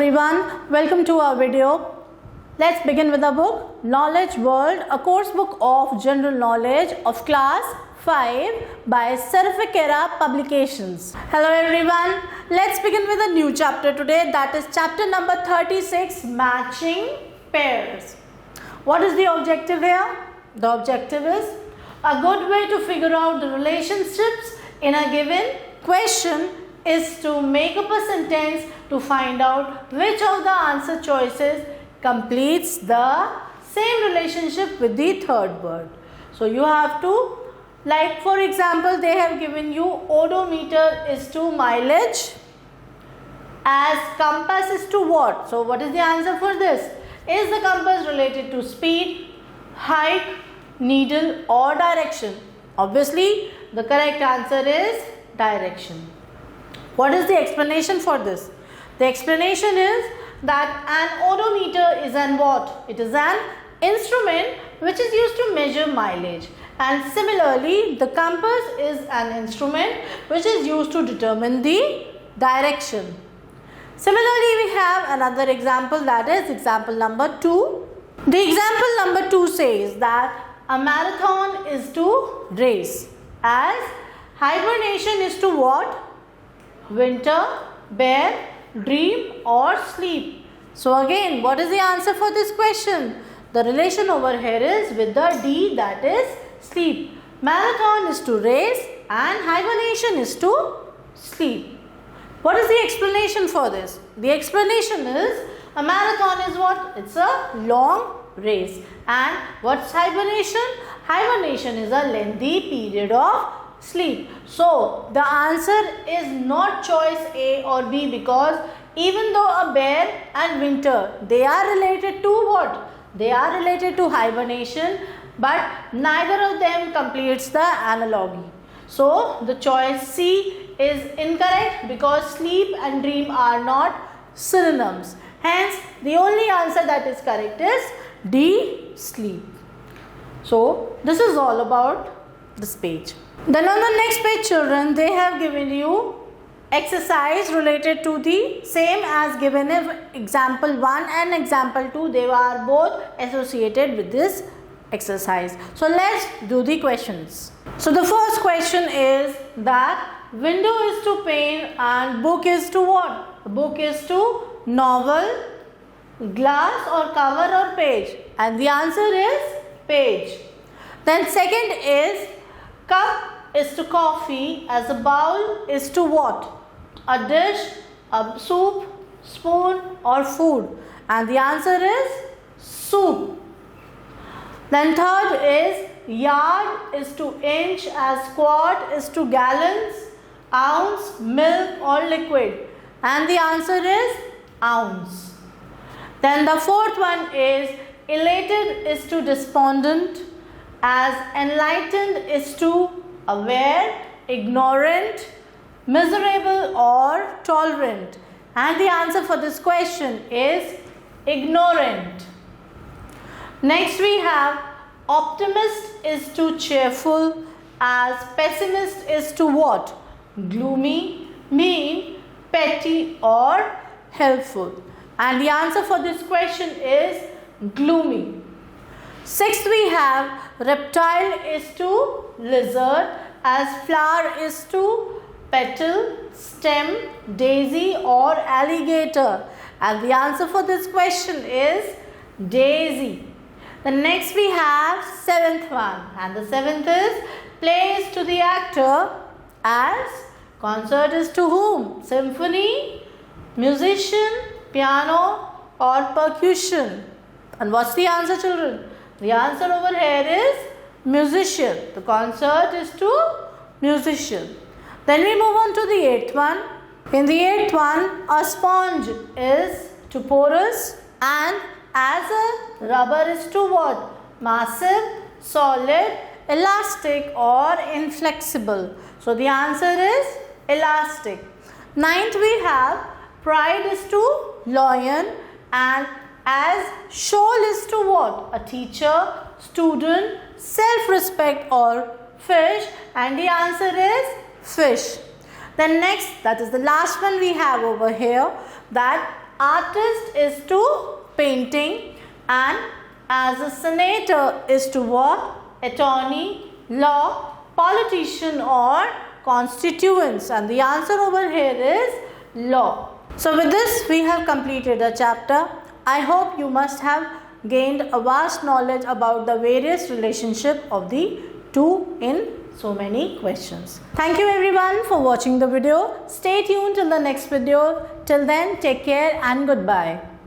everyone, welcome to our video. Let's begin with the book Knowledge World, a course book of general knowledge of class 5 by Serifakera Publications. Hello everyone, let's begin with a new chapter today, that is chapter number 36, Matching Pairs. What is the objective here? The objective is a good way to figure out the relationships in a given question is to make up a sentence to find out which of the answer choices completes the same relationship with the third word. So you have to, like for example, they have given you odometer is to mileage, as compass is to what? So what is the answer for this? Is the compass related to speed, height, needle or direction? Obviously the correct answer is direction. What is the explanation for this? The explanation is that an odometer is an what? It is an instrument which is used to measure mileage, and similarly the compass is an instrument which is used to determine the direction. Similarly we have another example, that is example number 2. The example number 2 says that a marathon is to race, as hibernation is to what? Winter, bear, dream or sleep. So again, what is the answer for this question? The relation over here is with the D, that is sleep. Marathon is to race and hibernation is to sleep. What is the explanation for this? The explanation is a marathon is what? It's a long race. And what's hibernation? Hibernation is a lengthy period of sleep. So the answer is not choice A or B, because even though a bear and winter, they are related to what? They are related to hibernation, but neither of them completes the analogy. So the choice C is incorrect, because sleep and dream are not synonyms. Hence the only answer that is correct is D, sleep. So this is all about this page. Then on the next page, children, they have given you exercise related to the same as given in example 1 and example 2. They are both associated with this exercise. So let's do the questions. So the first question is that window is to pane and book is to what? Book is to novel, glass or cover or page, and the answer is page. Then second is cup is to coffee, as a bowl is to what? A dish, a soup, spoon or food, and the answer is soup. Then third is yard is to inch, as quart is to gallons, ounce, milk or liquid, and the answer is ounce. Then the fourth one is elated is to despondent, as enlightened is to aware, ignorant, miserable or tolerant, and the answer for this question is ignorant. Next we have optimist is to cheerful, as pessimist is to what? Gloomy, mean, petty or helpful, and the answer for this question is gloomy. Sixth we have reptile is to lizard, as flower is to petal, stem, daisy or alligator, and the answer for this question is daisy. The next we have seventh one, and the seventh is play is to the actor, as concert is to whom? Symphony, musician, piano or percussion. And what's the answer, children? The answer over here is musician. The concert is to musician. Then we move on to the eighth one. In the eighth one, a sponge is to porous, and as a rubber is to what? Massive, solid, elastic or inflexible. So the answer is elastic. Ninth we have pride is to lion, and as shoal is to what? A teacher, student, self-respect or fish, and the answer is fish. Then next, that is the last one we have over here, that artist is to painting, and as a senator is to what? Attorney, law, politician or constituents, and the answer over here is law. So with this we have completed the chapter. I hope you must have gained a vast knowledge about the various relationship of the two in so many questions. Thank you everyone for watching the video. Stay tuned till the next video. Till then, take care and goodbye.